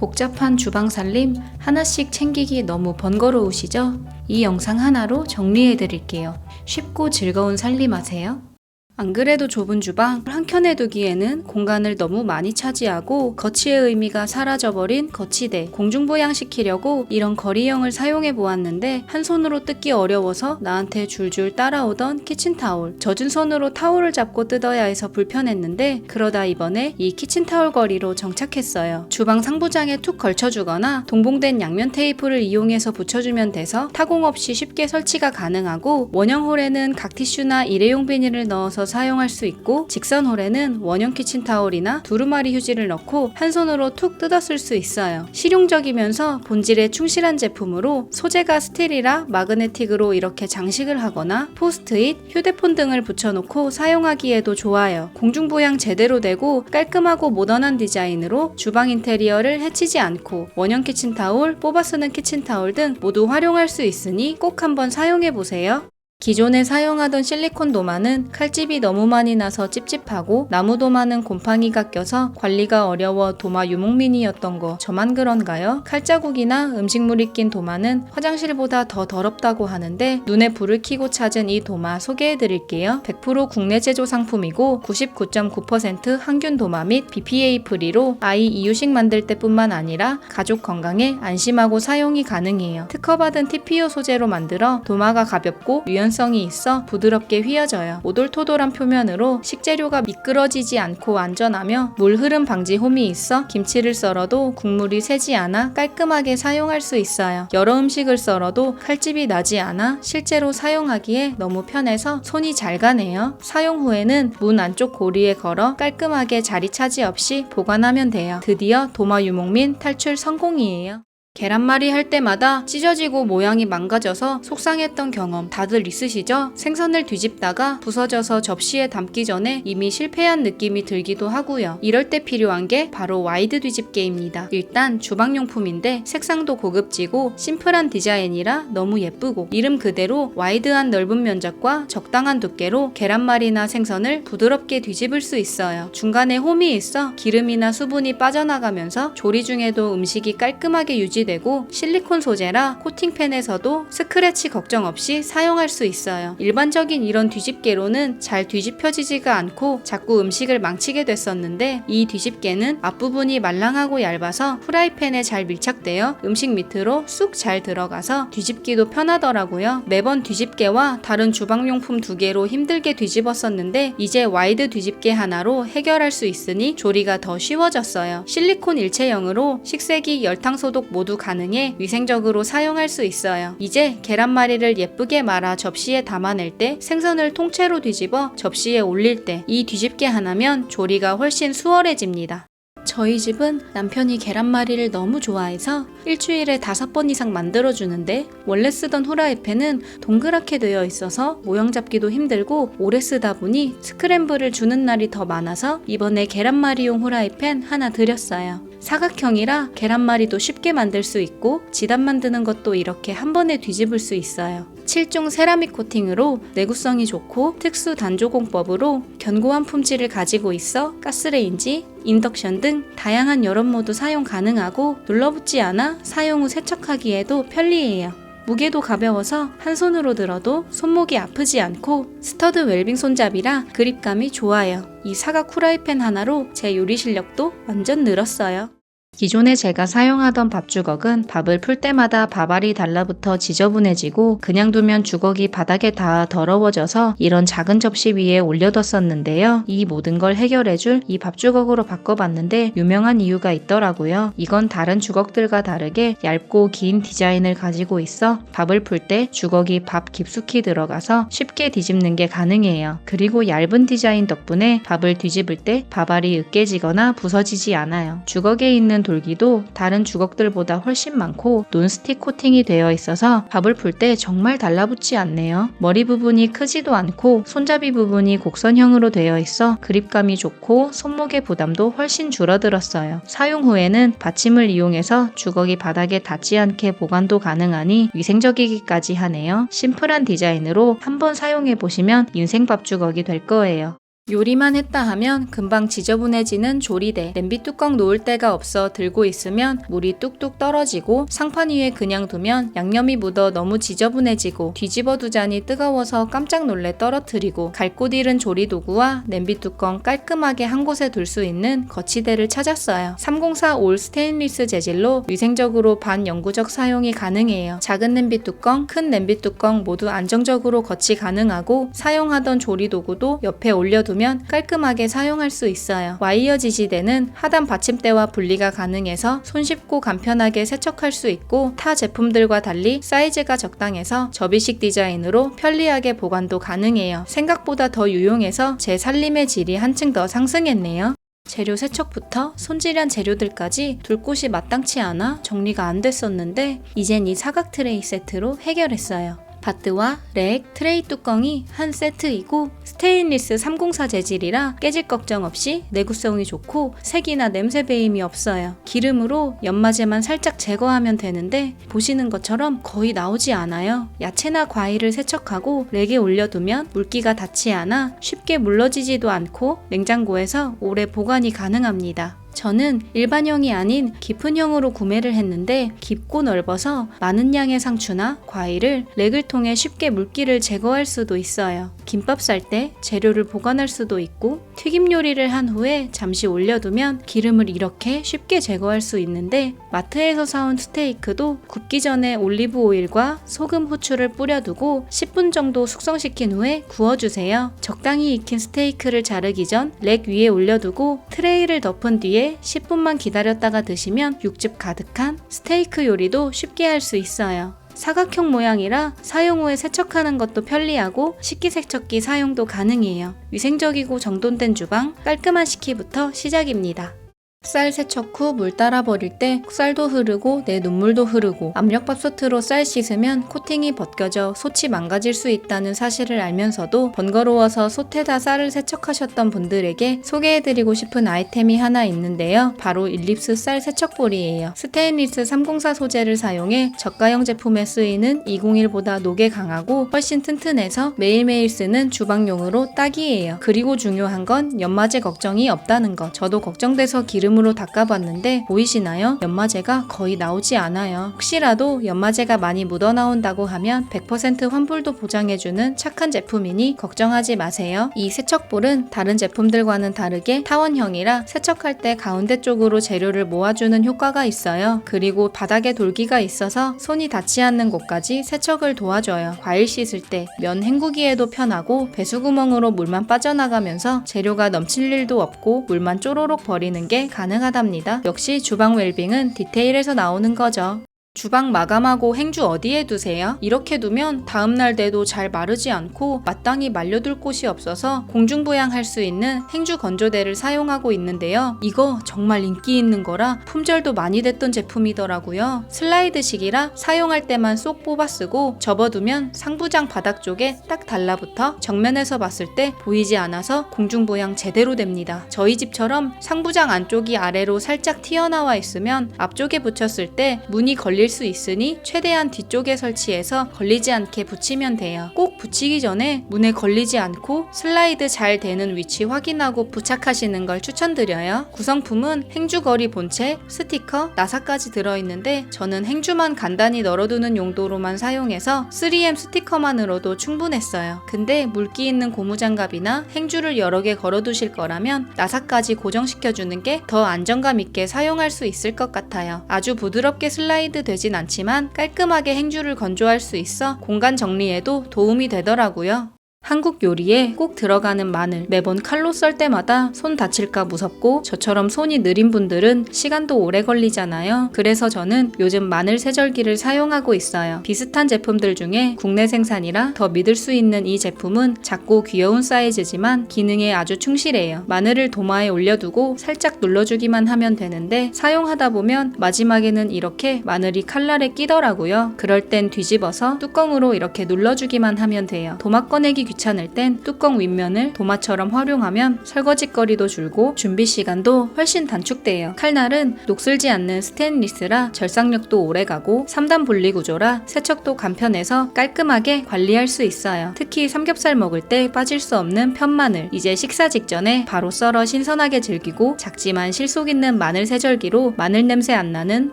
복잡한 주방 살림 하나씩 챙기기 너무 번거로우시죠? 이 영상 하나로 정리해 드릴게요. 쉽고 즐거운 살림하세요. 안 그래도 좁은 주방 한켠에 두기에는 공간을 너무 많이 차지하고 거치의 의미가 사라져버린 거치대, 공중부양시키려고 이런 거리형을 사용해 보았는데 한 손으로 뜯기 어려워서 나한테 줄줄 따라오던 키친타올, 젖은 손으로 타올을 잡고 뜯어야 해서 불편했는데 그러다 이번에 이 키친타올 거리로 정착했어요. 주방 상부장에 툭 걸쳐주거나 동봉된 양면 테이프를 이용해서 붙여주면 돼서 타공 없이 쉽게 설치가 가능하고, 원형 홀에는 각 티슈나 일회용 비닐을 넣어서 사용할 수 있고, 직선 홀에는 원형 키친타올이나 두루마리 휴지를 넣고 한 손으로 툭 뜯어 쓸 수 있어요. 실용적이면서 본질에 충실한 제품으로 소재가 스틸이라 마그네틱으로 이렇게 장식을 하거나 포스트잇, 휴대폰 등을 붙여놓고 사용하기에도 좋아요. 공중부양 제대로 되고 깔끔하고 모던한 디자인으로 주방 인테리어를 해치지 않고 원형 키친타올, 뽑아 쓰는 키친타올 등 모두 활용할 수 있으니 꼭 한번 사용해보세요. 기존에 사용하던 실리콘 도마는 칼집이 너무 많이 나서 찝찝하고, 나무 도마는 곰팡이가 껴서 관리가 어려워 도마 유목민이었던 거 저만 그런가요? 칼자국이나 음식물이 낀 도마는 화장실보다 더 더럽다고 하는데 눈에 불을 켜고 찾은 이 도마 소개해드릴게요. 100% 국내 제조 상품이고 99.9% 항균 도마 및 BPA 프리로 아이 이유식 만들 때뿐만 아니라 가족 건강에 안심하고 사용이 가능해요. 특허받은 TPO 소재로 만들어 도마가 가볍고 유연성이 있어 부드럽게 휘어져요. 오돌토돌한 표면으로 식재료가 미끄러지지 않고 안전하며 물 흐름 방지 홈이 있어 김치를 썰어도 국물이 새지 않아 깔끔하게 사용할 수 있어요. 여러 음식을 썰어도 칼집이 나지 않아 실제로 사용하기에 너무 편해서 손이 잘 가네요. 사용 후에는 문 안쪽 고리에 걸어 깔끔하게 자리 차지 없이 보관하면 돼요. 드디어 도마 유목민 탈출 성공이에요. 계란말이 할 때마다 찢어지고 모양이 망가져서 속상했던 경험 다들 있으시죠? 생선을 뒤집다가 부서져서 접시에 담기 전에 이미 실패한 느낌이 들기도 하고요. 이럴 때 필요한 게 바로 와이드 뒤집개입니다. 일단 주방용품인데 색상도 고급지고 심플한 디자인이라 너무 예쁘고, 이름 그대로 와이드한 넓은 면적과 적당한 두께로 계란말이나 생선을 부드럽게 뒤집을 수 있어요. 중간에 홈이 있어 기름이나 수분이 빠져나가면서 조리 중에도 음식이 깔끔하게 유지되고, 실리콘 소재라 코팅팬에서도 스크래치 걱정 없이 사용할 수 있어요. 일반적인 이런 뒤집개로는 잘 뒤집혀지지가 않고 자꾸 음식을 망치게 됐었는데, 이 뒤집개는 앞부분이 말랑하고 얇아서 프라이팬에 잘 밀착되어 음식 밑으로 쑥 잘 들어가서 뒤집기도 편하더라고요. 매번 뒤집개와 다른 주방용품 2개로 힘들게 뒤집었었는데 이제 와이드 뒤집개 하나로 해결할 수 있으니 조리가 더 쉬워졌어요. 실리콘 일체형으로 식세기, 열탕 소독 모두 가능해 위생적으로 사용할 수 있어요. 이제 계란말이를 예쁘게 말아 접시에 담아낼 때, 생선을 통째로 뒤집어 접시에 올릴 때 이 뒤집개 하나면 조리가 훨씬 수월해집니다. 저희 집은 남편이 계란말이를 너무 좋아해서 일주일에 5번 이상 만들어주는데, 원래 쓰던 후라이팬은 동그랗게 되어 있어서 모양 잡기도 힘들고 오래 쓰다 보니 스크램블을 주는 날이 더 많아서 이번에 계란말이용 후라이팬 하나 드렸어요. 사각형이라 계란말이도 쉽게 만들 수 있고 지단 만드는 것도 이렇게 한 번에 뒤집을 수 있어요. 7종 세라믹 코팅으로 내구성이 좋고 특수 단조공법으로 견고한 품질을 가지고 있어 가스레인지, 인덕션 등 다양한 여러 모드 사용 가능하고 눌러붙지 않아 사용 후 세척하기에도 편리해요. 무게도 가벼워서 한 손으로 들어도 손목이 아프지 않고 스터드 웰빙 손잡이라 그립감이 좋아요. 이 사각 후라이팬 하나로 제 요리 실력도 완전 늘었어요. 기존에 제가 사용하던 밥주걱은 밥을 풀 때마다 밥알이 달라붙어 지저분해지고 그냥 두면 주걱이 바닥에 닿아 더러워져서 이런 작은 접시 위에 올려뒀었는데요. 이 모든 걸 해결해줄 이 밥주걱으로 바꿔봤는데 유명한 이유가 있더라고요. 이건 다른 주걱들과 다르게 얇고 긴 디자인을 가지고 있어 밥을 풀 때 주걱이 밥 깊숙이 들어가서 쉽게 뒤집는 게 가능해요. 그리고 얇은 디자인 덕분에 밥을 뒤집을 때 밥알이 으깨지거나 부서지지 않아요. 주걱에 있는 돌기도 다른 주걱들보다 훨씬 많고 논스틱 코팅이 되어 있어서 밥을 풀 때 정말 달라붙지 않네요. 머리 부분이 크지도 않고 손잡이 부분이 곡선형으로 되어 있어 그립감이 좋고 손목의 부담도 훨씬 줄어들었어요. 사용 후에는 받침을 이용해서 주걱이 바닥에 닿지 않게 보관도 가능하니 위생적이기까지 하네요. 심플한 디자인으로 한번 사용해보시면 인생 밥주걱이 될 거예요. 요리만 했다 하면 금방 지저분해지는 조리대. 냄비 뚜껑 놓을 데가 없어 들고 있으면 물이 뚝뚝 떨어지고 상판 위에 그냥 두면 양념이 묻어 너무 지저분해지고 뒤집어 두자니 뜨거워서 깜짝 놀래 떨어뜨리고 갈 곳 잃은 조리도구와 냄비 뚜껑 깔끔하게 한 곳에 둘 수 있는 거치대를 찾았어요. 304 올 스테인리스 재질로 위생적으로 반영구적 사용이 가능해요. 작은 냄비 뚜껑, 큰 냄비 뚜껑 모두 안정적으로 거치 가능하고 사용하던 조리도구도 옆에 올려두면 깔끔하게 사용할 수 있어요. 와이어 지지대는 하단 받침대와 분리가 가능해서 손쉽고 간편하게 세척할 수 있고 타 제품들과 달리 사이즈가 적당해서 접이식 디자인으로 편리하게 보관도 가능해요. 생각보다 더 유용해서 제 살림의 질이 한층 더 상승했네요. 재료 세척부터 손질한 재료들까지 둘 곳이 마땅치 않아 정리가 안 됐었는데 이젠 이 사각 트레이 세트로 해결했어요. 바트와 렉, 트레이 뚜껑이 한 세트이고 스테인리스 304 재질이라 깨질 걱정 없이 내구성이 좋고 색이나 냄새 배임이 없어요. 기름으로 연마제만 살짝 제거하면 되는데 보시는 것처럼 거의 나오지 않아요. 야채나 과일을 세척하고 렉에 올려두면 물기가 닿지 않아 쉽게 물러지지도 않고 냉장고에서 오래 보관이 가능합니다. 저는 일반형이 아닌 깊은형으로 구매를 했는데 깊고 넓어서 많은 양의 상추나 과일을 렉을 통해 쉽게 물기를 제거할 수도 있어요. 김밥 쌀 때 재료를 보관할 수도 있고 튀김 요리를 한 후에 잠시 올려두면 기름을 이렇게 쉽게 제거할 수 있는데 마트에서 사온 스테이크도 굽기 전에 올리브 오일과 소금, 후추를 뿌려두고 10분 정도 숙성시킨 후에 구워주세요. 적당히 익힌 스테이크를 자르기 전 렉 위에 올려두고 트레이를 덮은 뒤에 10분만 기다렸다가 드시면 육즙 가득한 스테이크 요리도 쉽게 할 수 있어요. 사각형 모양이라 사용 후에 세척하는 것도 편리하고 식기세척기 사용도 가능해요. 위생적이고 정돈된 주방, 깔끔한 식기부터 시작입니다. 쌀 세척 후 물 따라 버릴 때 쌀도 흐르고 내 눈물도 흐르고 압력밥솥으로 쌀 씻으면 코팅이 벗겨져 솥이 망가질 수 있다는 사실을 알면서도 번거로워서 솥에다 쌀을 세척하셨던 분들에게 소개해드리고 싶은 아이템이 하나 있는데요. 바로 일립스 쌀 세척볼이에요. 스테인리스 304 소재를 사용해 저가형 제품에 쓰이는 201보다 녹에 강하고 훨씬 튼튼해서 매일매일 쓰는 주방용으로 딱이에요. 그리고 중요한 건 연마제 걱정이 없다는 것. 저도 걱정돼서 기름으로 닦아봤는데 보이시나요? 연마제가 거의 나오지 않아요. 혹시라도 연마제가 많이 묻어나온다고 하면 100% 환불도 보장해주는 착한 제품이니 걱정하지 마세요. 이 세척볼은 다른 제품들과는 다르게 타원형이라 세척할 때 가운데 쪽으로 재료를 모아주는 효과가 있어요. 그리고 바닥에 돌기가 있어서 손이 닿지 않는 곳까지 세척을 도와줘요. 과일 씻을 때, 면 헹구기에도 편하고 배수구멍으로 물만 빠져나가면서 재료가 넘칠 일도 없고 물만 쪼로록 버리는 게 가능하답니다. 역시 주방 웰빙은 디테일에서 나오는 거죠. 주방 마감하고 행주 어디에 두세요? 이렇게 두면 다음날 돼도 잘 마르지 않고 마땅히 말려둘 곳이 없어서 공중부양할 수 있는 행주 건조대를 사용하고 있는데요. 이거 정말 인기 있는 거라 품절도 많이 됐던 제품이더라고요. 슬라이드식이라 사용할 때만 쏙 뽑아 쓰고 접어두면 상부장 바닥 쪽에 딱 달라붙어 정면에서 봤을 때 보이지 않아서 공중부양 제대로 됩니다. 저희 집처럼 상부장 안쪽이 아래로 살짝 튀어나와 있으면 앞쪽에 붙였을 때 문이 걸릴 수 있으니 최대한 뒤쪽에 설치해서 걸리지 않게 붙이면 돼요. 꼭 붙이기 전에 문에 걸리지 않고 슬라이드 잘 되는 위치 확인하고 부착하시는 걸 추천드려요. 구성품은 행주거리 본체, 스티커, 나사까지 들어있는데 저는 행주만 간단히 널어두는 용도로만 사용해서 3M 스티커만으로도 충분했어요. 근데 물기 있는 고무장갑이나 행주를 여러 개 걸어두실 거라면 나사까지 고정시켜주는 게 더 안정감 있게 사용할 수 있을 것 같아요. 아주 부드럽게 슬라이드 되진 않지만 깔끔하게 행주를 건조할 수 있어 공간 정리에도 도움이 되더라고요. 한국 요리에 꼭 들어가는 마늘. 매번 칼로 썰 때마다 손 다칠까 무섭고 저처럼 손이 느린 분들은 시간도 오래 걸리잖아요. 그래서 저는 요즘 마늘 세절기를 사용하고 있어요. 비슷한 제품들 중에 국내 생산이라 더 믿을 수 있는 이 제품은 작고 귀여운 사이즈지만 기능에 아주 충실해요. 마늘을 도마에 올려두고 살짝 눌러주기만 하면 되는데 사용하다 보면 마지막에는 이렇게 마늘이 칼날에 끼더라고요. 그럴 땐 뒤집어서 뚜껑으로 이렇게 눌러주기만 하면 돼요. 도마 꺼내기 귀찮을 땐 뚜껑 윗면을 도마처럼 활용하면 설거지거리도 줄고 준비 시간도 훨씬 단축돼요. 칼날은 녹슬지 않는 스테인리스라 절삭력도 오래가고 3단 분리 구조라 세척도 간편해서 깔끔하게 관리할 수 있어요. 특히 삼겹살 먹을 때 빠질 수 없는 편마늘. 이제 식사 직전에 바로 썰어 신선하게 즐기고 작지만 실속 있는 마늘 세절기로 마늘 냄새 안 나는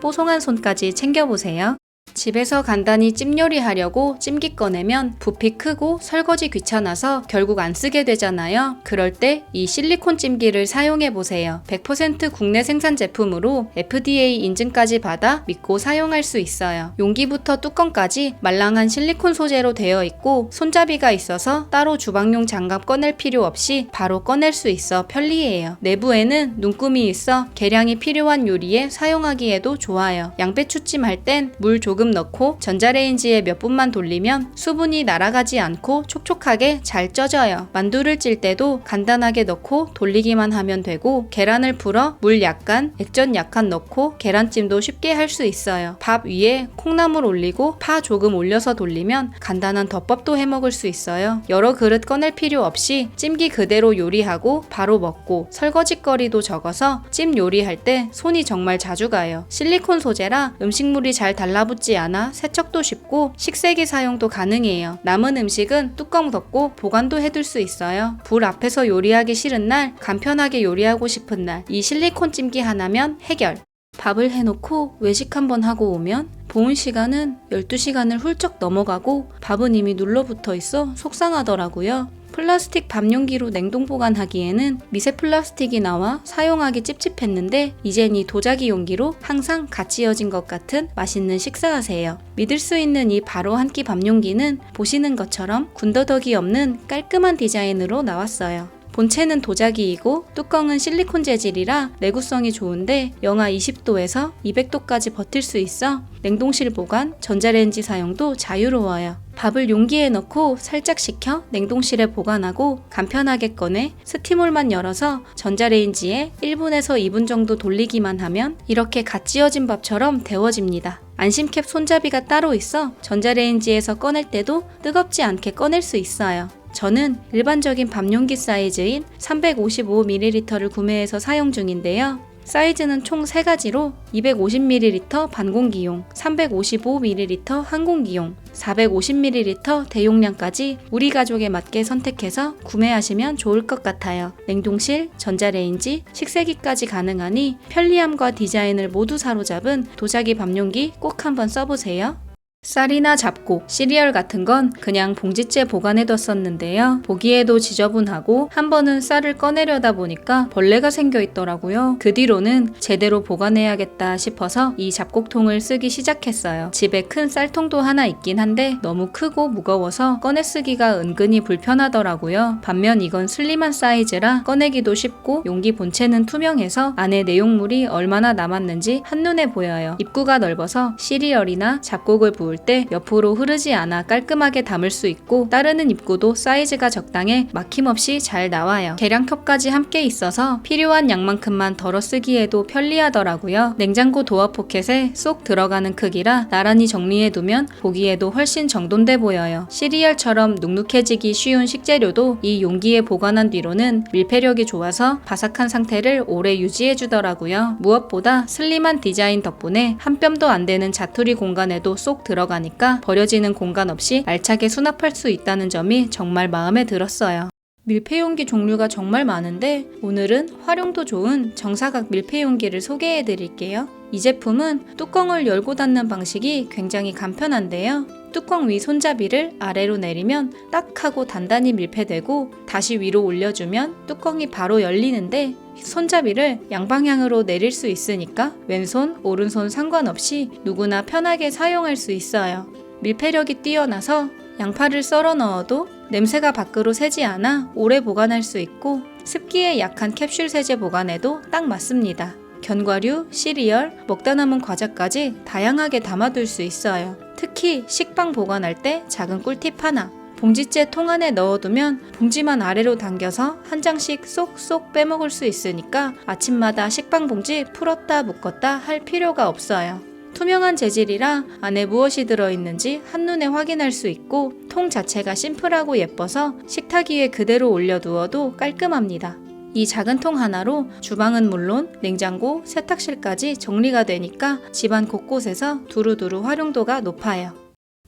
뽀송한 손까지 챙겨보세요. 집에서 간단히 찜 요리하려고 찜기 꺼내면 부피 크고 설거지 귀찮아서 결국 안 쓰게 되잖아요. 그럴 때 이 실리콘 찜기를 사용해보세요. 100% 국내 생산 제품으로 FDA 인증까지 받아 믿고 사용할 수 있어요. 용기부터 뚜껑까지 말랑한 실리콘 소재로 되어 있고 손잡이가 있어서 따로 주방용 장갑 꺼낼 필요 없이 바로 꺼낼 수 있어 편리해요. 내부에는 눈금이 있어 계량이 필요한 요리에 사용하기에도 좋아요. 양배추찜 할 땐 물 조금 넣고 전자레인지에 몇 분만 돌리면 수분이 날아가지 않고 촉촉하게 잘 쪄져요. 만두를 찔 때도 간단하게 넣고 돌리기만 하면 되고 계란을 풀어 물 약간, 액젓 약간 넣고 계란찜도 쉽게 할 수 있어요. 밥 위에 콩나물 올리고 파 조금 올려서 돌리면 간단한 덮밥도 해먹을 수 있어요. 여러 그릇 꺼낼 필요 없이 찜기 그대로 요리하고 바로 먹고 설거지거리도 적어서 찜 요리할 때 손이 정말 자주 가요. 실리콘 소재라 음식물이 잘 달라붙지 않아 세척도 쉽고 식세기 사용도 가능해요. 남은 음식은 뚜껑 덮고 보관도 해둘 수 있어요. 불 앞에서 요리하기 싫은 날, 간편하게 요리하고 싶은 날, 이 실리콘 찜기 하나면 해결. 밥을 해놓고 외식 한번 하고 오면 보온 시간은 12시간을 훌쩍 넘어가고 밥은 이미 눌러붙어 있어 속상하더라고요. 플라스틱 밥용기로 냉동 보관하기에는 미세 플라스틱이 나와 사용하기 찝찝했는데 이젠 이 도자기 용기로 항상 같이 이어진 것 같은 맛있는 식사하세요. 믿을 수 있는 이 바로 한 끼 밥용기는 보시는 것처럼 군더더기 없는 깔끔한 디자인으로 나왔어요. 본체는 도자기이고 뚜껑은 실리콘 재질이라 내구성이 좋은데 영하 20도에서 200도까지 버틸 수 있어 냉동실 보관, 전자레인지 사용도 자유로워요. 밥을 용기에 넣고 살짝 식혀 냉동실에 보관하고 간편하게 꺼내 스티몰만 열어서 전자레인지에 1분에서 2분 정도 돌리기만 하면 이렇게 갓 지어진 밥처럼 데워집니다. 안심캡 손잡이가 따로 있어 전자레인지에서 꺼낼 때도 뜨겁지 않게 꺼낼 수 있어요. 저는 일반적인 밥용기 사이즈인 355ml를 구매해서 사용 중인데요. 사이즈는 총 3가지로 250ml 반공기용, 355ml 한공기용, 450ml 대용량까지 우리 가족에 맞게 선택해서 구매하시면 좋을 것 같아요. 냉동실, 전자레인지, 식세기까지 가능하니 편리함과 디자인을 모두 사로잡은 도자기 밥용기 꼭 한번 써보세요. 쌀이나 잡곡, 시리얼 같은 건 그냥 봉지째 보관해뒀었는데요. 보기에도 지저분하고 한 번은 쌀을 꺼내려다 보니까 벌레가 생겨 있더라고요. 그 뒤로는 제대로 보관해야겠다 싶어서 이 잡곡통을 쓰기 시작했어요. 집에 큰 쌀통도 하나 있긴 한데 너무 크고 무거워서 꺼내 쓰기가 은근히 불편하더라고요. 반면 이건 슬림한 사이즈라 꺼내기도 쉽고 용기 본체는 투명해서 안에 내용물이 얼마나 남았는지 한눈에 보여요. 입구가 넓어서 시리얼이나 잡곡을 부을 때 옆으로 흐르지 않아 깔끔하게 담을 수 있고 따르는 입구도 사이즈가 적당해 막힘없이 잘 나와요. 계량컵까지 함께 있어서 필요한 양만큼만 덜어 쓰기에도 편리하더라고요. 냉장고 도어 포켓에 쏙 들어가는 크기라 나란히 정리해두면 보기에도 훨씬 정돈돼 보여요. 시리얼처럼 눅눅해지기 쉬운 식재료도 이 용기에 보관한 뒤로는 밀폐력이 좋아서 바삭한 상태를 오래 유지해주더라고요. 무엇보다 슬림한 디자인 덕분에 한 뼘도 안 되는 자투리 공간에도 쏙 들어가니까 버려지는 공간 없이 알차게 수납할 수 있다는 점이 정말 마음에 들었어요. 밀폐용기 종류가 정말 많은데 오늘은 활용도 좋은 정사각 밀폐용기를 소개해 드릴게요. 이 제품은 뚜껑을 열고 닫는 방식이 굉장히 간편한데요. 뚜껑 위 손잡이를 아래로 내리면 딱 하고 단단히 밀폐되고 다시 위로 올려주면 뚜껑이 바로 열리는데 손잡이를 양방향으로 내릴 수 있으니까 왼손, 오른손 상관없이 누구나 편하게 사용할 수 있어요. 밀폐력이 뛰어나서 양파를 썰어 넣어도 냄새가 밖으로 새지 않아 오래 보관할 수 있고 습기에 약한 캡슐 세제 보관에도 딱 맞습니다. 견과류, 시리얼, 먹다 남은 과자까지 다양하게 담아둘 수 있어요. 특히 식빵 보관할 때 작은 꿀팁 하나. 봉지째 통 안에 넣어두면 봉지만 아래로 당겨서 한 장씩 쏙쏙 빼먹을 수 있으니까 아침마다 식빵 봉지 풀었다 묶었다 할 필요가 없어요. 투명한 재질이라 안에 무엇이 들어있는지 한눈에 확인할 수 있고 통 자체가 심플하고 예뻐서 식탁 위에 그대로 올려두어도 깔끔합니다. 이 작은 통 하나로 주방은 물론 냉장고, 세탁실까지 정리가 되니까 집안 곳곳에서 두루두루 활용도가 높아요.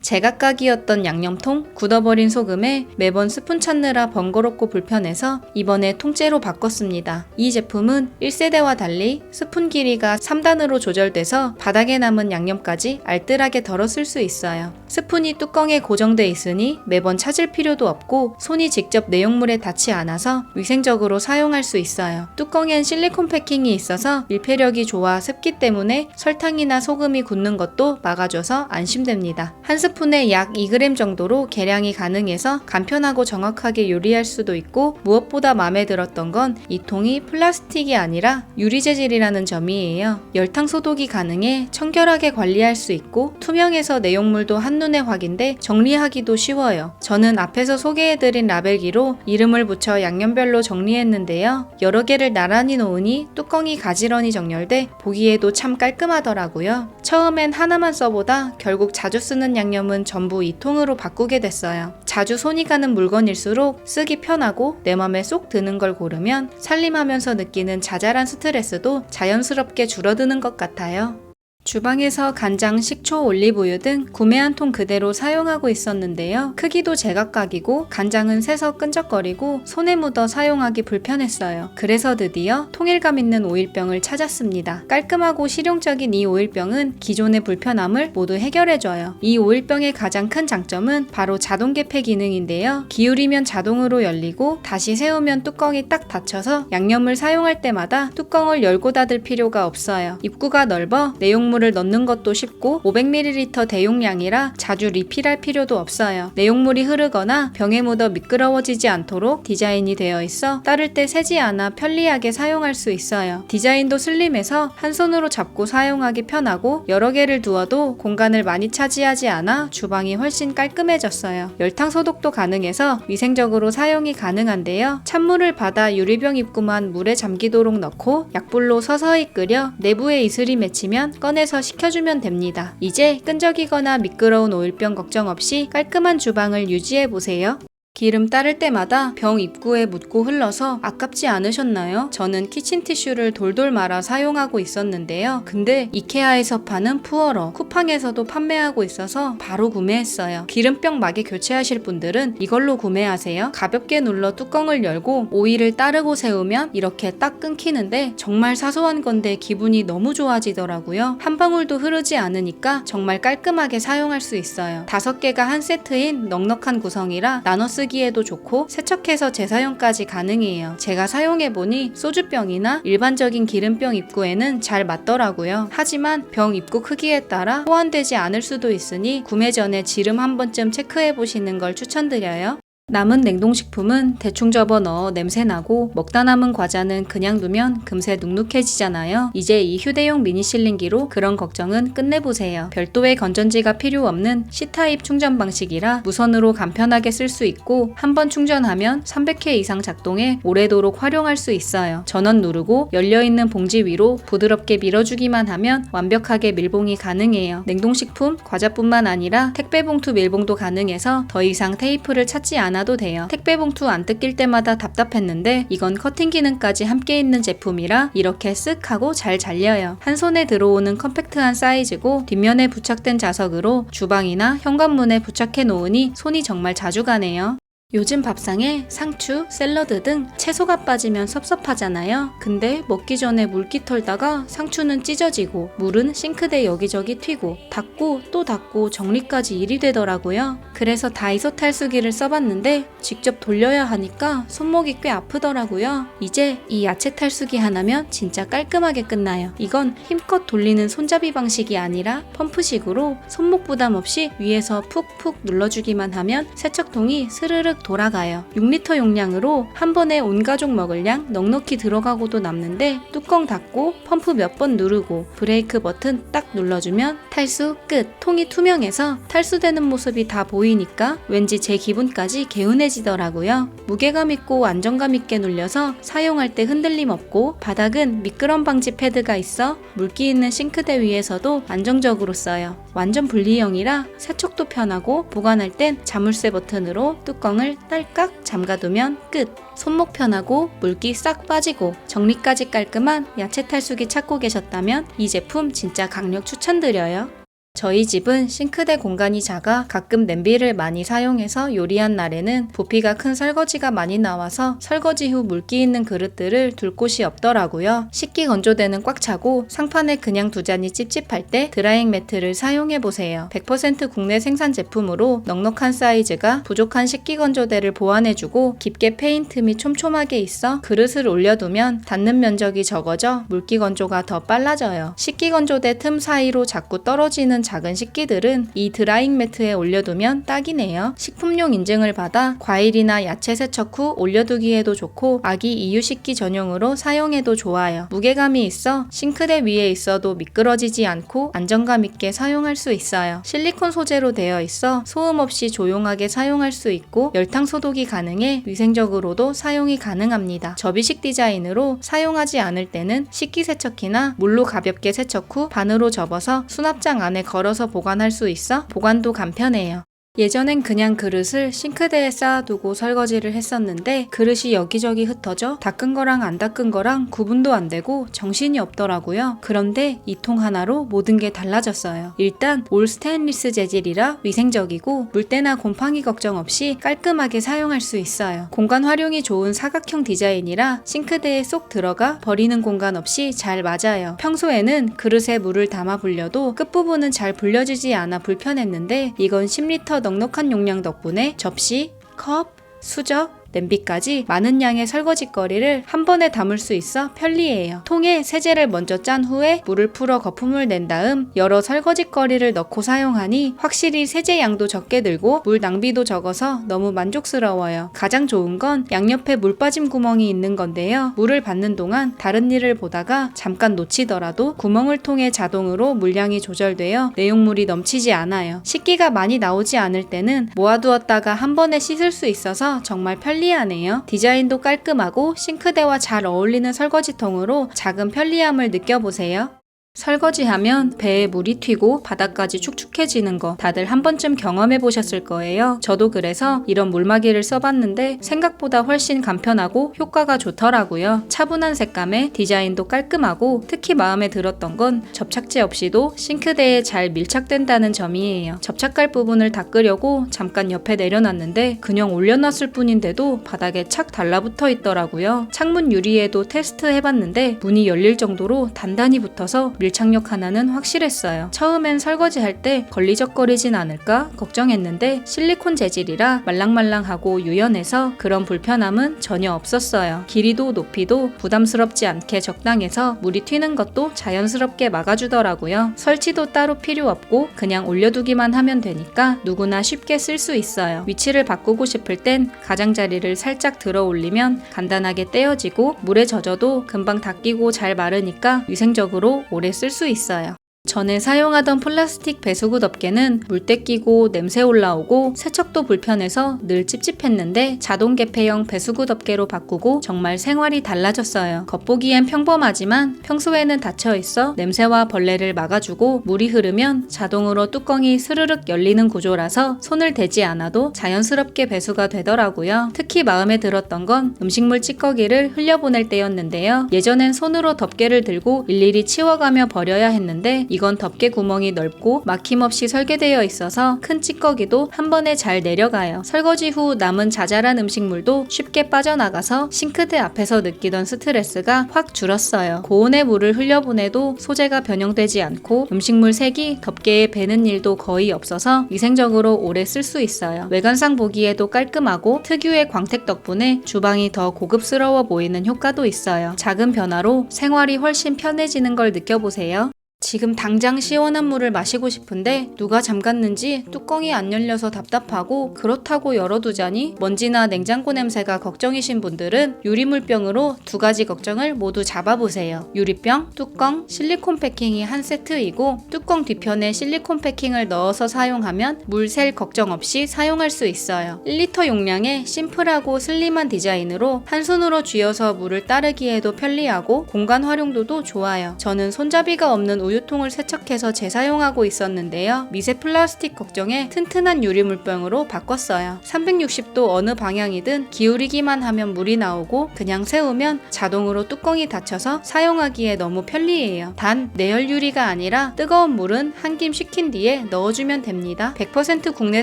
제각각이었던 양념통, 굳어버린 소금에 매번 스푼 찾느라 번거롭고 불편해서 이번에 통째로 바꿨습니다. 이 제품은 1세대와 달리 스푼 길이가 3단으로 조절돼서 바닥에 남은 양념까지 알뜰하게 덜어 쓸 수 있어요. 스푼이 뚜껑에 고정돼 있으니 매번 찾을 필요도 없고 손이 직접 내용물에 닿지 않아서 위생적으로 사용할 수 있어요. 뚜껑엔 실리콘 패킹이 있어서 밀폐력이 좋아 습기 때문에 설탕이나 소금이 굳는 것도 막아줘서 안심됩니다. 한 스푼에 약 2g 정도로 계량이 가능해서 간편하고 정확하게 요리할 수도 있고 무엇보다 마음에 들었던 건 이 통이 플라스틱이 아니라 유리 재질이라는 점이에요. 열탕 소독이 가능해 청결하게 관리할 수 있고 투명해서 내용물도 한눈에 확인돼 정리하기도 쉬워요. 저는 앞에서 소개해드린 라벨기로 이름을 붙여 양념별로 정리했는데요. 여러 개를 나란히 놓으니 뚜껑이 가지런히 정렬돼 보기에도 참 깔끔하더라고요. 처음엔 하나만 써보다 결국 자주 쓰는 양념은 전부 이 통으로 바꾸게 됐어요. 자주 손이 가는 물건일수록 쓰기 편하고 내 맘에 쏙 드는 걸 고르면 살림하면서 느끼는 자잘한 스트레스도 자연스럽게 줄어드는 것 같아요. 주방에서 간장, 식초, 올리브유 등 구매한 통 그대로 사용하고 있었는데요. 크기도 제각각이고 간장은 새서 끈적거리고 손에 묻어 사용하기 불편했어요. 그래서 드디어 통일감 있는 오일병을 찾았습니다. 깔끔하고 실용적인 이 오일병은 기존의 불편함을 모두 해결해줘요. 이 오일병의 가장 큰 장점은 바로 자동 개폐 기능인데요. 기울이면 자동으로 열리고 다시 세우면 뚜껑이 딱 닫혀서 양념을 사용할 때마다 뚜껑을 열고 닫을 필요가 없어요. 입구가 넓어 내용물을 넣는 것도 쉽고 500ml 대용량이라 자주 리필할 필요도 없어요. 내용물이 흐르거나 병에 묻어 미끄러워지지 않도록 디자인이 되어 있어 따를 때 새지 않아 편리하게 사용할 수 있어요. 디자인도 슬림해서 한 손으로 잡고 사용하기 편하고 여러 개를 두어도 공간을 많이 차지하지 않아 주방이 훨씬 깔끔해졌어요. 열탕 소독도 가능해서 위생적으로 사용이 가능한데요. 찬물을 받아 유리병 입구만 물에 잠기도록 넣고 약불로 서서히 끓여 내부에 이슬이 맺히면 꺼내서 식혀주면 됩니다. 이제 끈적이거나 미끄러운 오일병 걱정 없이 깔끔한 주방을 유지해보세요. 기름 따를 때마다 병 입구에 묻고 흘러서 아깝지 않으셨나요? 저는 키친티슈를 돌돌 말아 사용하고 있었는데요. 근데 이케아에서 파는 푸어러, 쿠팡에서도 판매하고 있어서 바로 구매했어요. 기름병 막이 교체하실 분들은 이걸로 구매하세요. 가볍게 눌러 뚜껑을 열고 오일을 따르고 세우면 이렇게 딱 끊기는데 정말 사소한 건데 기분이 너무 좋아지더라고요. 한 방울도 흐르지 않으니까 정말 깔끔하게 사용할 수 있어요. 5개가 한 세트인 넉넉한 구성이라 나눠 쓰기에도 좋고 세척해서 재사용까지 가능해요. 제가 사용해보니 소주병이나 일반적인 기름병 입구에는 잘 맞더라고요. 하지만 병 입구 크기에 따라 호환되지 않을 수도 있으니 구매 전에 지름 한 번쯤 체크해보시는 걸 추천드려요. 남은 냉동식품은 대충 접어 넣어 냄새나고 먹다 남은 과자는 그냥 두면 금세 눅눅해지잖아요. 이제 이 휴대용 미니 실링기로 그런 걱정은 끝내보세요. 별도의 건전지가 필요 없는 C타입 충전 방식이라 무선으로 간편하게 쓸 수 있고 한번 충전하면 300회 이상 작동해 오래도록 활용할 수 있어요. 전원 누르고 열려있는 봉지 위로 부드럽게 밀어주기만 하면 완벽하게 밀봉이 가능해요. 냉동식품, 과자뿐만 아니라 택배봉투 밀봉도 가능해서 더 이상 테이프를 찾지 않아도 돼요. 택배 봉투 안 뜯길 때마다 답답했는데 이건 커팅 기능까지 함께 있는 제품이라 이렇게 쓱 하고 잘 잘려요. 한 손에 들어오는 컴팩트한 사이즈고 뒷면에 부착된 자석으로 주방이나 현관문에 부착해 놓으니 손이 정말 자주 가네요. 요즘 밥상에 상추, 샐러드 등 채소가 빠지면 섭섭하잖아요. 근데 먹기 전에 물기 털다가 상추는 찢어지고 물은 싱크대 여기저기 튀고 닦고 또 닦고 정리까지 일이 되더라고요. 그래서 다이소 탈수기를 써봤는데 직접 돌려야 하니까 손목이 꽤 아프더라고요. 이제 이 야채 탈수기 하나면 진짜 깔끔하게 끝나요. 이건 힘껏 돌리는 손잡이 방식이 아니라 펌프식으로 손목 부담 없이 위에서 푹푹 눌러주기만 하면 세척통이 스르륵 돌아가요. 6리터 용량으로 한 번에 온 가족 먹을 양 넉넉히 들어가고도 남는데 뚜껑 닫고 펌프 몇 번 누르고 브레이크 버튼 딱 눌러주면 탈수 끝! 통이 투명해서 탈수되는 모습이 다 보이니까 왠지 제 기분까지 개운해지더라고요. 무게감 있고 안정감 있게 눌려서 사용할 때 흔들림 없고 바닥은 미끄럼 방지 패드가 있어 물기 있는 싱크대 위에서도 안정적으로 써요. 완전 분리형이라 세척도 편하고 보관할 땐 자물쇠 버튼으로 뚜껑을 딸깍 잠가두면 끝! 손목 편하고 물기 싹 빠지고 정리까지 깔끔한 야채 탈수기 찾고 계셨다면 이 제품 진짜 강력 추천드려요. 저희 집은 싱크대 공간이 작아 가끔 냄비를 많이 사용해서 요리한 날에는 부피가 큰 설거지가 많이 나와서 설거지 후 물기 있는 그릇들을 둘 곳이 없더라고요. 식기 건조대는 꽉 차고 상판에 그냥 두자니 찝찝할 때 드라잉 매트를 사용해보세요. 100% 국내 생산 제품으로 넉넉한 사이즈가 부족한 식기 건조대를 보완해주고 깊게 페인트 및 촘촘하게 있어 그릇을 올려두면 닿는 면적이 적어져 물기 건조가 더 빨라져요. 식기 건조대 틈 사이로 자꾸 떨어지는 작은 식기들은 이 드라잉 매트에 올려두면 딱이네요. 식품용 인증을 받아 과일이나 야채 세척 후 올려두기에도 좋고 아기 이유식기 전용으로 사용해도 좋아요. 무게감이 있어 싱크대 위에 있어도 미끄러지지 않고 안정감 있게 사용할 수 있어요. 실리콘 소재로 되어 있어 소음 없이 조용하게 사용할 수 있고 열탕 소독이 가능해 위생적으로도 사용이 가능합니다. 접이식 디자인으로 사용하지 않을 때는 식기세척기나 물로 가볍게 세척 후 반으로 접어서 수납장 안에 걸어서 보관할 수 있어 보관도 간편해요. 예전엔 그냥 그릇을 싱크대에 쌓아두고 설거지를 했었는데 그릇이 여기저기 흩어져 닦은 거랑 안 닦은 거랑 구분도 안 되고 정신이 없더라고요. 그런데 이 통 하나로 모든 게 달라졌어요. 일단 올 스테인리스 재질이라 위생적이고 물때나 곰팡이 걱정 없이 깔끔하게 사용할 수 있어요. 공간 활용이 좋은 사각형 디자인이라 싱크대에 쏙 들어가 버리는 공간 없이 잘 맞아요. 평소에는 그릇에 물을 담아 불려도 끝부분은 잘 불려지지 않아 불편했는데 이건 10리터 넉넉한 용량 덕분에 접시, 컵, 수저, 냄비까지 많은 양의 설거지거리를 한 번에 담을 수 있어 편리해요. 통에 세제를 먼저 짠 후에 물을 풀어 거품을 낸 다음 여러 설거지거리를 넣고 사용하니 확실히 세제 양도 적게 들고 물 낭비도 적어서 너무 만족스러워요. 가장 좋은 건 양옆에 물 빠짐 구멍이 있는 건데요. 물을 받는 동안 다른 일을 보다가 잠깐 놓치더라도 구멍을 통해 자동으로 물량이 조절되어 내용물이 넘치지 않아요. 식기가 많이 나오지 않을 때는 모아두었다가 한 번에 씻을 수 있어서 정말 편리하네요. 디자인도 깔끔하고 싱크대와 잘 어울리는 설거지통으로 작은 편리함을 느껴보세요. 설거지하면 배에 물이 튀고 바닥까지 축축해지는 거 다들 한 번쯤 경험해 보셨을 거예요. 저도 그래서 이런 물막이를 써봤는데 생각보다 훨씬 간편하고 효과가 좋더라고요. 차분한 색감에 디자인도 깔끔하고 특히 마음에 들었던 건 접착제 없이도 싱크대에 잘 밀착된다는 점이에요. 접착갈 부분을 닦으려고 잠깐 옆에 내려놨는데 그냥 올려놨을 뿐인데도 바닥에 착 달라붙어 있더라고요. 창문 유리에도 테스트 해봤는데 문이 열릴 정도로 단단히 붙어서 밀착력 하나는 확실했어요. 처음엔 설거지할 때 걸리적거리진 않을까 걱정했는데 실리콘 재질이라 말랑말랑하고 유연해서 그런 불편함은 전혀 없었어요. 길이도 높이도 부담스럽지 않게 적당해서 물이 튀는 것도 자연스럽게 막아주더라고요. 설치도 따로 필요 없고 그냥 올려두기만 하면 되니까 누구나 쉽게 쓸 수 있어요. 위치를 바꾸고 싶을 땐 가장자리를 살짝 들어 올리면 간단하게 떼어지고 물에 젖어도 금방 닦이고 잘 마르니까 위생적으로 오래 쓸 수 있어요. 전에 사용하던 플라스틱 배수구 덮개는 물때 끼고 냄새 올라오고 세척도 불편해서 늘 찝찝했는데 자동 개폐형 배수구 덮개로 바꾸고 정말 생활이 달라졌어요. 겉보기엔 평범하지만 평소에는 닫혀있어 냄새와 벌레를 막아주고 물이 흐르면 자동으로 뚜껑이 스르륵 열리는 구조라서 손을 대지 않아도 자연스럽게 배수가 되더라고요. 특히 마음에 들었던 건 음식물 찌꺼기를 흘려보낼 때였는데요. 예전엔 손으로 덮개를 들고 일일이 치워가며 버려야 했는데 이건 덮개 구멍이 넓고 막힘없이 설계되어 있어서 큰 찌꺼기도 한 번에 잘 내려가요. 설거지 후 남은 자잘한 음식물도 쉽게 빠져나가서 싱크대 앞에서 느끼던 스트레스가 확 줄었어요. 고온의 물을 흘려보내도 소재가 변형되지 않고 음식물 색이 덮개에 배는 일도 거의 없어서 위생적으로 오래 쓸 수 있어요. 외관상 보기에도 깔끔하고 특유의 광택 덕분에 주방이 더 고급스러워 보이는 효과도 있어요. 작은 변화로 생활이 훨씬 편해지는 걸 느껴보세요. 지금 당장 시원한 물을 마시고 싶은데 누가 잠갔는지 뚜껑이 안 열려서 답답하고 그렇다고 열어두자니 먼지나 냉장고 냄새가 걱정이신 분들은 유리물병으로 두 가지 걱정을 모두 잡아보세요. 유리병, 뚜껑, 실리콘 패킹이 한 세트이고 뚜껑 뒤편에 실리콘 패킹을 넣어서 사용하면 물 셀 걱정 없이 사용할 수 있어요. 1리터 용량의 심플하고 슬림한 디자인으로 한 손으로 쥐어서 물을 따르기에도 편리하고 공간 활용도도 좋아요. 저는 손잡이가 없는 우유통을 세척해서 재사용하고 있었는데요. 미세 플라스틱 걱정에 튼튼한 유리물병으로 바꿨어요. 360도 어느 방향이든 기울이기만 하면 물이 나오고 그냥 세우면 자동으로 뚜껑이 닫혀서 사용하기에 너무 편리해요. 단 내열 유리가 아니라 뜨거운 물은 한 김 식힌 뒤에 넣어주면 됩니다. 100% 국내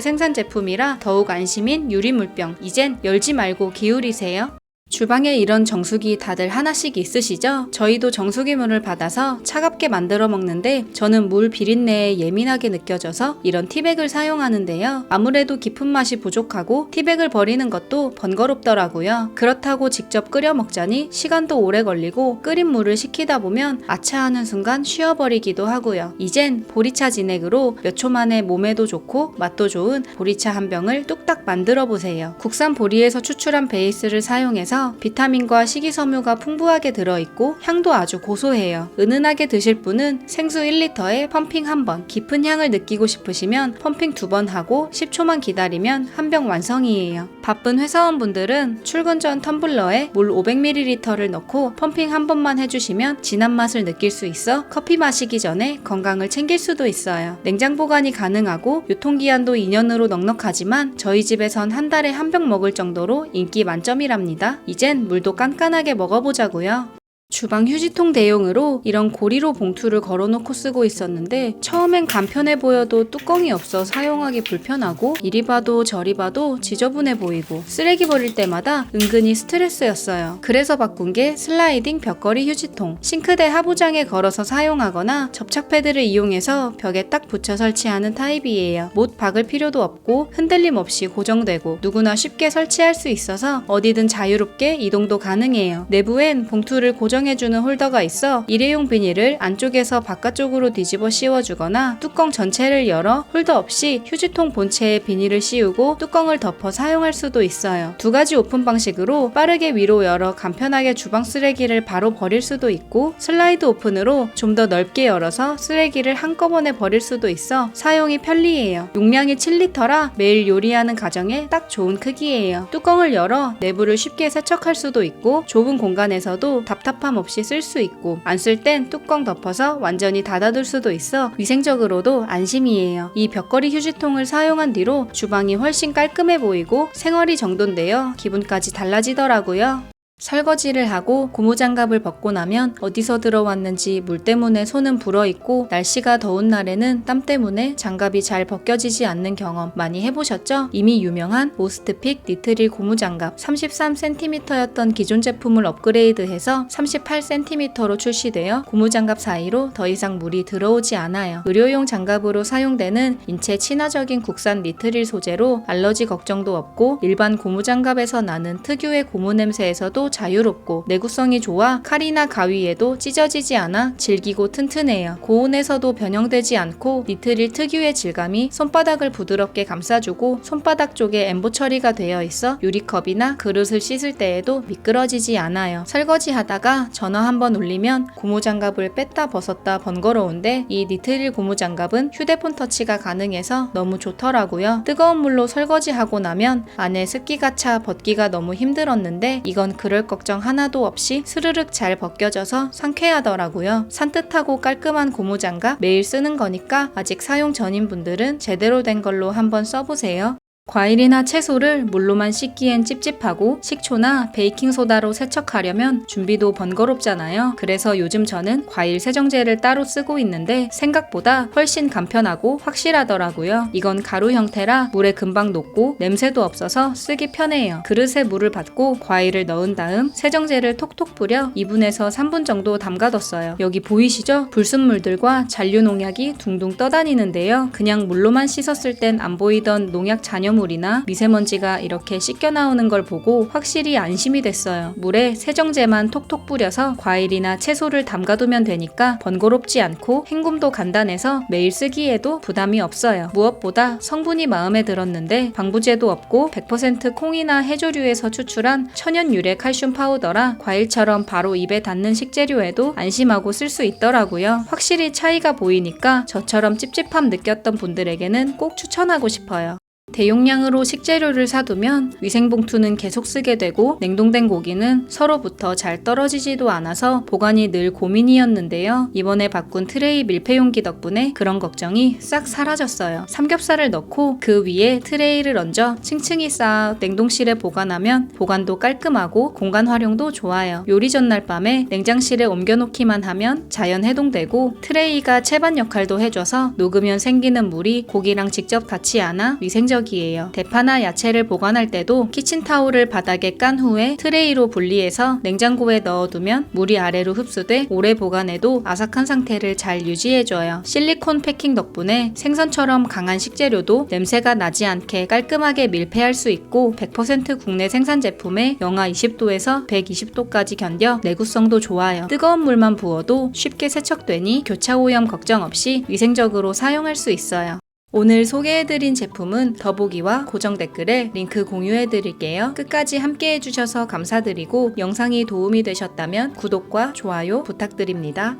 생산 제품이라 더욱 안심인 유리물병. 이젠 열지 말고 기울이세요. 주방에 이런 정수기 다들 하나씩 있으시죠? 저희도 정수기물을 받아서 차갑게 만들어 먹는데 저는 물 비린내에 예민하게 느껴져서 이런 티백을 사용하는데요. 아무래도 깊은 맛이 부족하고 티백을 버리는 것도 번거롭더라고요. 그렇다고 직접 끓여 먹자니 시간도 오래 걸리고 끓인 물을 식히다 보면 아차하는 순간 쉬어버리기도 하고요. 이젠 보리차 진액으로 몇 초 만에 몸에도 좋고 맛도 좋은 보리차 한 병을 뚝딱 만들어 보세요. 국산 보리에서 추출한 베이스를 사용해서 비타민과 식이섬유가 풍부하게 들어있고 향도 아주 고소해요. 은은하게 드실 분은 생수 1리터에 펌핑 1번, 깊은 향을 느끼고 싶으시면 펌핑 2번 하고 10초만 기다리면 한 병 완성이에요. 바쁜 회사원분들은 출근 전 텀블러에 물 500ml를 넣고 펌핑 1번만 해주시면 진한 맛을 느낄 수 있어 커피 마시기 전에 건강을 챙길 수도 있어요. 냉장 보관이 가능하고 유통기한도 2년으로 넉넉하지만 저희 집에선 한 달에 한 병 먹을 정도로 인기 만점이랍니다. 이젠 물도 깐깐하게 먹어보자고요. 주방 휴지통 대용으로 이런 고리로 봉투를 걸어놓고 쓰고 있었는데 처음엔 간편해 보여도 뚜껑이 없어 사용하기 불편하고 이리 봐도 저리 봐도 지저분해 보이고 쓰레기 버릴 때마다 은근히 스트레스였어요. 그래서 바꾼 게 슬라이딩 벽걸이 휴지통. 싱크대 하부장에 걸어서 사용하거나 접착 패드를 이용해서 벽에 딱 붙여 설치하는 타입이에요. 못 박을 필요도 없고 흔들림 없이 고정되고 누구나 쉽게 설치할 수 있어서 어디든 자유롭게 이동도 가능해요. 내부엔 봉투를 고정해주는 홀더가 있어 일회용 비닐을 안쪽에서 바깥쪽으로 뒤집어 씌워주거나 뚜껑 전체를 열어 홀더 없이 휴지통 본체에 비닐을 씌우고 뚜껑을 덮어 사용할 수도 있어요. 두 가지 오픈 방식으로 빠르게 위로 열어 간편하게 주방 쓰레기를 바로 버릴 수도 있고 슬라이드 오픈으로 좀 더 넓게 열어서 쓰레기를 한꺼번에 버릴 수도 있어 사용이 편리해요. 용량이 7리터라 매일 요리하는 가정에 딱 좋은 크기예요. 뚜껑을 열어 내부를 쉽게 세척할 수도 있고 좁은 공간에서도 답답함 없이 쓸 수 있고 안 쓸 땐 뚜껑 덮어서 완전히 닫아둘 수도 있어 위생적으로도 안심이에요. 이 벽걸이 휴지통을 사용한 뒤로 주방이 훨씬 깔끔해 보이고 생활이 정돈되어 기분까지 달라지더라고요. 설거지를 하고 고무장갑을 벗고 나면 어디서 들어왔는지 물 때문에 손은 불어있고 날씨가 더운 날에는 땀 때문에 장갑이 잘 벗겨지지 않는 경험 많이 해보셨죠? 이미 유명한 모스트픽 니트릴 고무장갑 33cm였던 기존 제품을 업그레이드해서 38cm로 출시되어 고무장갑 사이로 더 이상 물이 들어오지 않아요. 의료용 장갑으로 사용되는 인체 친화적인 국산 니트릴 소재로 알러지 걱정도 없고 일반 고무장갑에서 나는 특유의 고무 냄새에서도 자유롭고 내구성이 좋아 칼이나 가위에도 찢어지지 않아 질기고 튼튼해요. 고온에서도 변형되지 않고 니트릴 특유의 질감이 손바닥을 부드럽게 감싸주고 손바닥 쪽에 엠보 처리가 되어 있어 유리컵이나 그릇을 씻을 때에도 미끄러지지 않아요. 설거지 하다가 전화 한번 울리면 고무장갑을 뺐다 벗었다 번거로운데 이 니트릴 고무장갑은 휴대폰 터치가 가능해서 너무 좋더라고요. 뜨거운 물로 설거지하고 나면 안에 습기가 차 벗기가 너무 힘들었는데 이건 그럴 걱정 하나도 없이 스르륵 잘 벗겨져서 상쾌하더라고요. 산뜻하고 깔끔한 고무장갑 매일 쓰는 거니까 아직 사용 전인 분들은 제대로 된 걸로 한번 써보세요. 과일이나 채소를 물로만 씻기엔 찝찝하고 식초나 베이킹소다로 세척하려면 준비도 번거롭잖아요. 그래서 요즘 저는 과일 세정제를 따로 쓰고 있는데 생각보다 훨씬 간편하고 확실하더라고요. 이건 가루 형태라 물에 금방 녹고 냄새도 없어서 쓰기 편해요. 그릇에 물을 받고 과일을 넣은 다음 세정제를 톡톡 뿌려 2분에서 3분 정도 담가뒀어요. 여기 보이시죠? 불순물들과 잔류농약이 둥둥 떠다니는데요. 그냥 물로만 씻었을 땐 안 보이던 농약 잔여 잔여물이나 미세먼지가 이렇게 씻겨 나오는 걸 보고 확실히 안심이 됐어요. 물에 세정제만 톡톡 뿌려서 과일이나 채소를 담가두면 되니까 번거롭지 않고 헹굼도 간단해서 매일 쓰기에도 부담이 없어요. 무엇보다 성분이 마음에 들었는데 방부제도 없고 100% 콩이나 해조류에서 추출한 천연 유래 칼슘 파우더라 과일처럼 바로 입에 닿는 식재료에도 안심하고 쓸 수 있더라고요. 확실히 차이가 보이니까 저처럼 찝찝함 느꼈던 분들에게는 꼭 추천하고 싶어요. 대용량으로 식재료를 사두면 위생봉투는 계속 쓰게 되고 냉동된 고기는 서로부터 잘 떨어지지도 않아서 보관이 늘 고민이었는데요. 이번에 바꾼 트레이 밀폐용기 덕분에 그런 걱정이 싹 사라졌어요. 삼겹살을 넣고 그 위에 트레이를 얹어 층층이 쌓아 냉동실에 보관하면 보관도 깔끔하고 공간 활용도 좋아요. 요리 전날 밤에 냉장실에 옮겨놓기만 하면 자연 해동되고 트레이가 채반 역할도 해줘서 녹으면 생기는 물이 고기랑 직접 닿지 않아 위생적이에요. 대파나 야채를 보관할 때도 키친타올을 바닥에 깐 후에 트레이로 분리해서 냉장고에 넣어두면 물이 아래로 흡수돼 오래 보관해도 아삭한 상태를 잘 유지해줘요. 실리콘 패킹 덕분에 생선처럼 강한 식재료도 냄새가 나지 않게 깔끔하게 밀폐할 수 있고 100% 국내 생산 제품에 영하 20도에서 120도까지 견뎌 내구성도 좋아요. 뜨거운 물만 부어도 쉽게 세척되니 교차 오염 걱정 없이 위생적으로 사용할 수 있어요. 오늘 소개해드린 제품은 더보기와 고정 댓글에 링크 공유해드릴게요. 끝까지 함께해주셔서 감사드리고 영상이 도움이 되셨다면 구독과 좋아요 부탁드립니다.